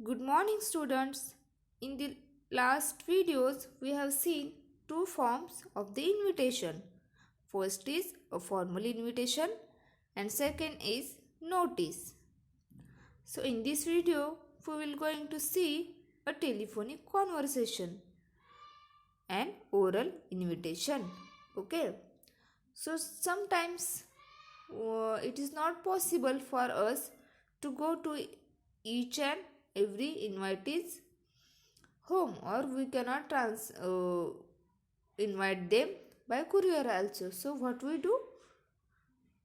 Good morning, students. In the last videos, we have seen two forms of the invitation. First is a formal invitation and second is notice. So in this video, we will going to see a telephonic conversation and oral invitation. Okay. So sometimes it is not possible for us to go to each and every invitee's home, or we cannot invite them by courier also. So what we do,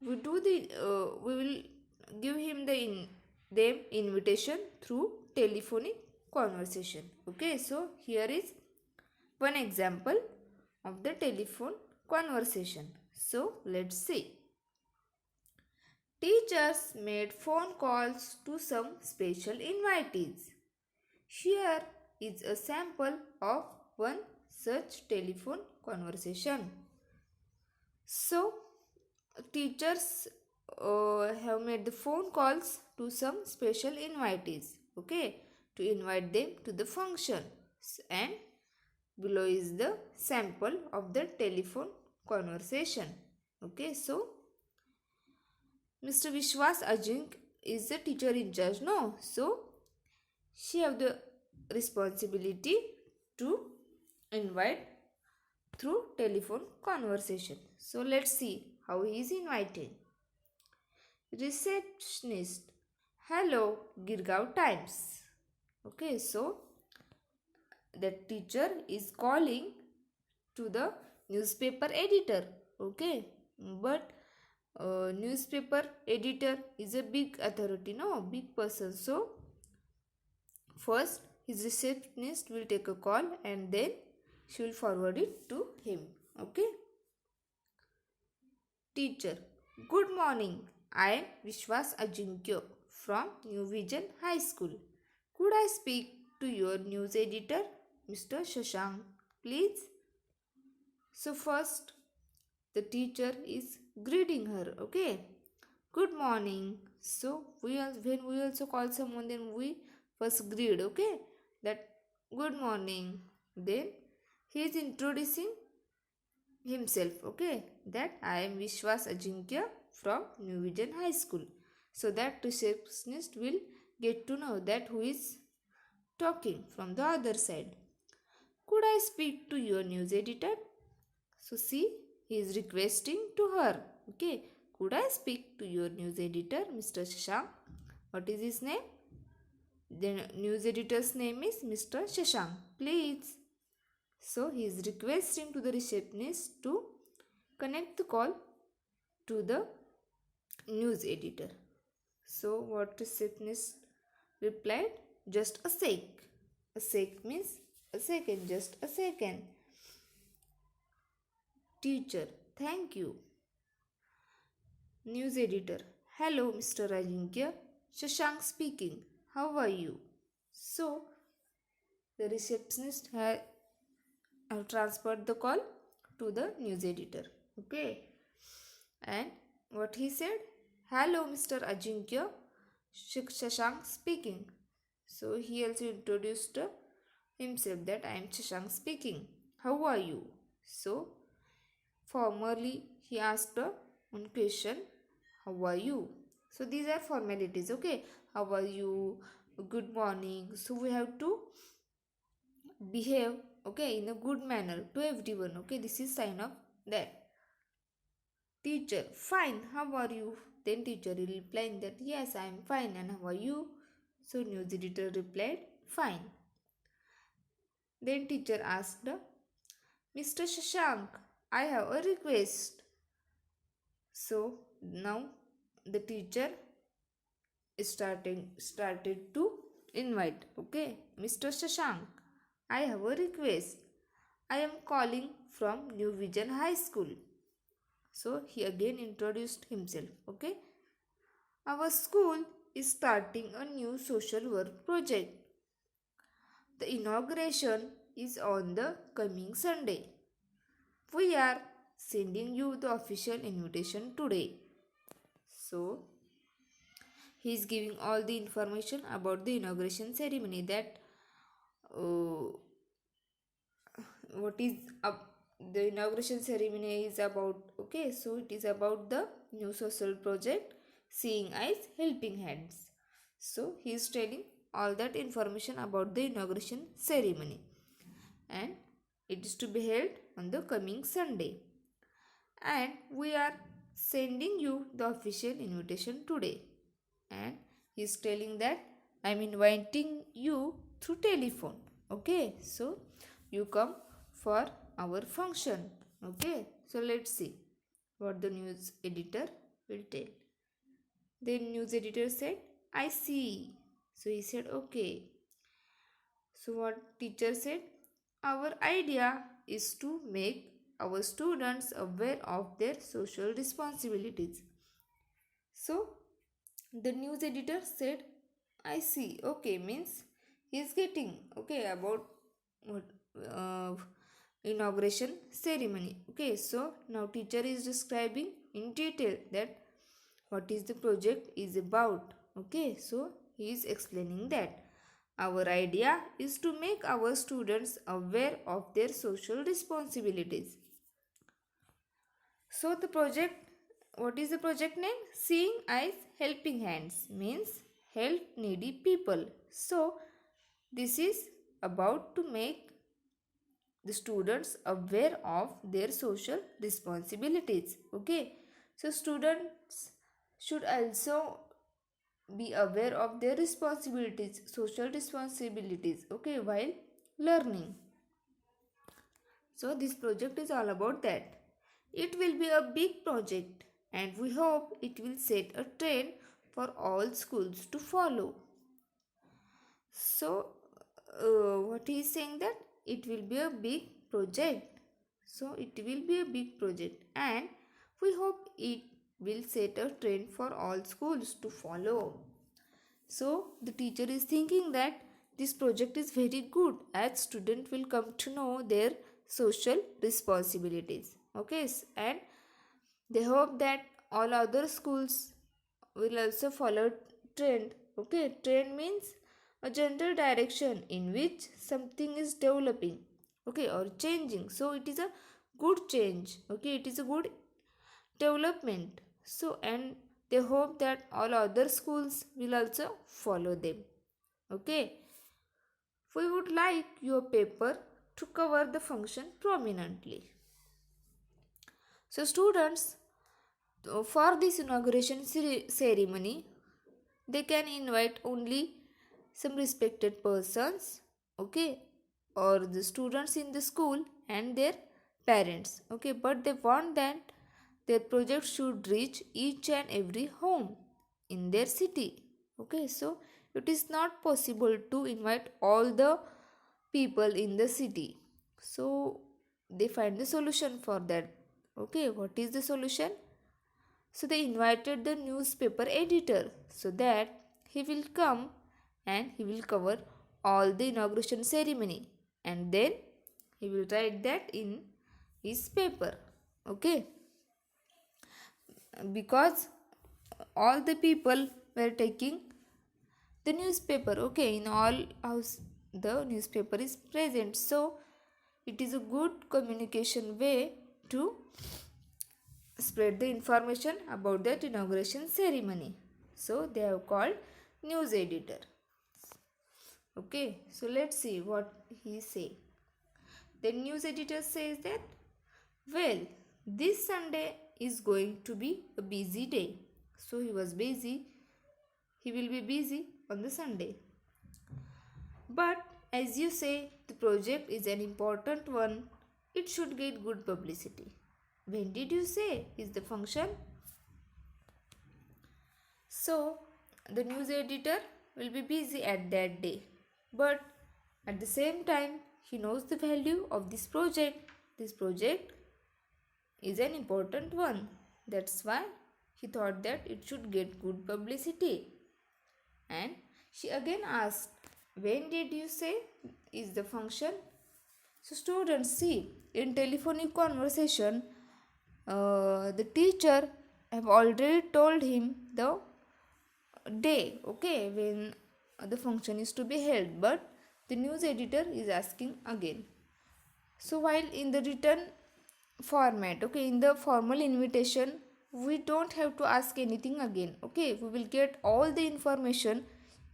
we will give him them invitation through telephonic conversation. Okay, so here is one example of the telephone conversation. So let's see. Teachers made phone calls to some special invitees. Here is a sample of one such telephone conversation. So, teachers have made the phone calls to some special invitees, okay, to invite them to the function. And below is the sample of the telephone conversation. Okay, so Mr. Vishwas Ajink is the teacher in charge, no? So, she have the responsibility to invite through telephone conversation. So let's see how he is invited. Receptionist, hello, Girgaon Times. Okay, so the teacher is calling to the newspaper editor. Okay, but newspaper editor is a big authority, no, big person. So first, his receptionist will take a call and then she will forward it to him. Okay. Teacher, good morning. I am Vishwas Ajinkya from New Vision High School. Could I speak to your news editor, Mr. Shashank, please? So first, the teacher is greeting her. Okay. Good morning. So when we also call someone, then we first greet. Okay. That good morning. Then he is introducing himself. Okay. That I am Vishwas Ajinkya from New Vision High School. So that receptionist will get to know that who is talking from the other side. Could I speak to your news editor? So see, he is requesting to her. Okay. Could I speak to your news editor, Mr. Shashank? What is his name? The news editor's name is Mr. Shashank. Please. So he is requesting to the receptionist to connect the call to the news editor. So what receptionist replied? Just a sec. A sec means a second, just a second. Teacher, thank you. News editor, hello Mr. Ajinkya, Shashank speaking. How are you? So the receptionist have transferred the call to the news editor. Okay. And what he said? Hello Mr. Ajinkya, Shashank speaking. So he also introduced himself that I am Shashank speaking. How are you? So formally he asked one question. How are you? So these are formalities. Okay. How are you? Good morning. So we have to behave, okay, in a good manner to everyone. Okay, this is sign of that. Teacher, fine. How are you? Then teacher replied that yes, I am fine. And how are you? So news editor replied, fine. Then teacher asked, Mr. Shashank, I have a request. So now the teacher started to invite. Okay, Mr. Shashank, I have a request. I am calling from New Vision High School. So he again introduced himself. Okay, our school is starting a new social work project. The inauguration is on the coming Sunday. We are sending you the official invitation today. So he is giving all the information about the inauguration ceremony, that uh, what is the inauguration ceremony is about. Okay, so it is about the new social project Seeing Eyes Helping Hands. So he is telling all that information about the inauguration ceremony, and it is to be held on the coming Sunday, and we are sending you the official invitation today. And he is telling that I am inviting you through telephone. Okay, so you come for our function. Okay, so let's see what the news editor will tell. The news editor said, I see. So he said, okay. So what teacher said? Our idea is to make our students aware of their social responsibilities. So the news editor said, I see. Okay, means he is getting okay about what inauguration ceremony. Okay, so now teacher is describing in detail that what is the project is about. Okay, so he is explaining that our idea is to make our students aware of their social responsibilities. So the project, what is the project name? Seeing Eyes Helping Hands, means help needy people. So this is about to make the students aware of their social responsibilities. Okay, so students should also be aware of their responsibilities, social responsibilities, okay, while learning. So this project is all about that. It will be a big project, and we hope it will set a trend for all schools to follow. So what he is saying that it will be a big project. So it will be a big project, and we hope it will set a trend for all schools to follow. So the teacher is thinking that this project is very good, as student will come to know their social responsibilities. Okay, and they hope that all other schools will also follow trend. Okay, trend means a general direction in which something is developing, okay, or changing. So it is a good change. Okay, it is a good development. So, and they hope that all other schools will also follow them. Okay, we would like your paper to cover the function prominently. So students, for this inauguration ceremony, they can invite only some respected persons, okay, or the students in the school and their parents, okay, but they want that their project should reach each and every home in their city. Okay, so it is not possible to invite all the people in the city. So they find the solution for that. Okay, what is the solution? So they invited the newspaper editor so that he will come and he will cover all the inauguration ceremony, and then he will write that in his paper. Okay, because all the people were taking the newspaper. Okay, in all house the newspaper is present, so it is a good communication way to spread the information about that inauguration ceremony. So they have called news editor. Okay, so let's see what he say. The news editor says that, well, this Sunday is going to be a busy day. So he was busy. He will be busy on the Sunday. But as you say, the project is an important one. It should get good publicity. When did you say is the function? So the news editor will be busy at that day. But at the same time, he knows the value of this project. This project is an important one. That's why he thought that it should get good publicity. And she again asked, when did you say is the function? So students, see, in telephonic conversation, the teacher have already told him the day, okay, when the function is to be held, but the news editor is asking again. So while in the written format, okay, in the formal invitation, we don't have to ask anything again, okay, we will get all the information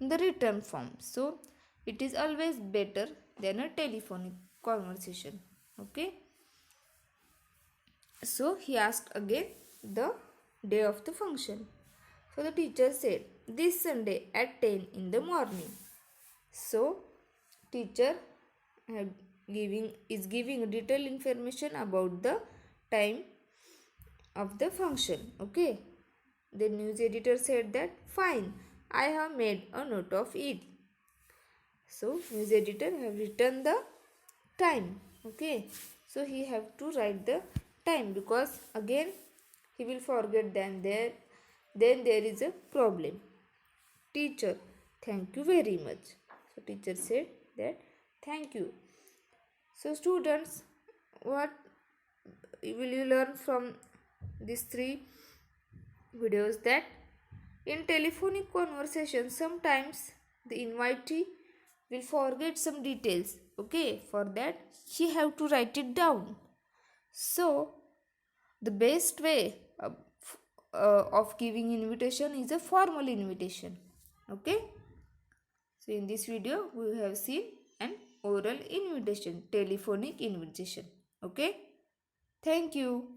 in the written form. So it is always better than a telephonic conversation, okay. So he asked again the day of the function. So the teacher said, this Sunday at 10 in the morning. So teacher is giving detailed information about the time of the function. Okay. The news editor said that fine, I have made a note of it. So news editor have written the time. Okay. So he have to write the time, because again he will forget, then there is a problem. Teacher, thank you very much. So teacher said that thank you. So students, what will you learn from these three videos? That in telephonic conversation sometimes the invitee will forget some details. Okay, for that she have to write it down. So the best way of giving invitation is a formal invitation. Okay. So in this video we have seen an oral invitation, telephonic invitation. Okay. Thank you.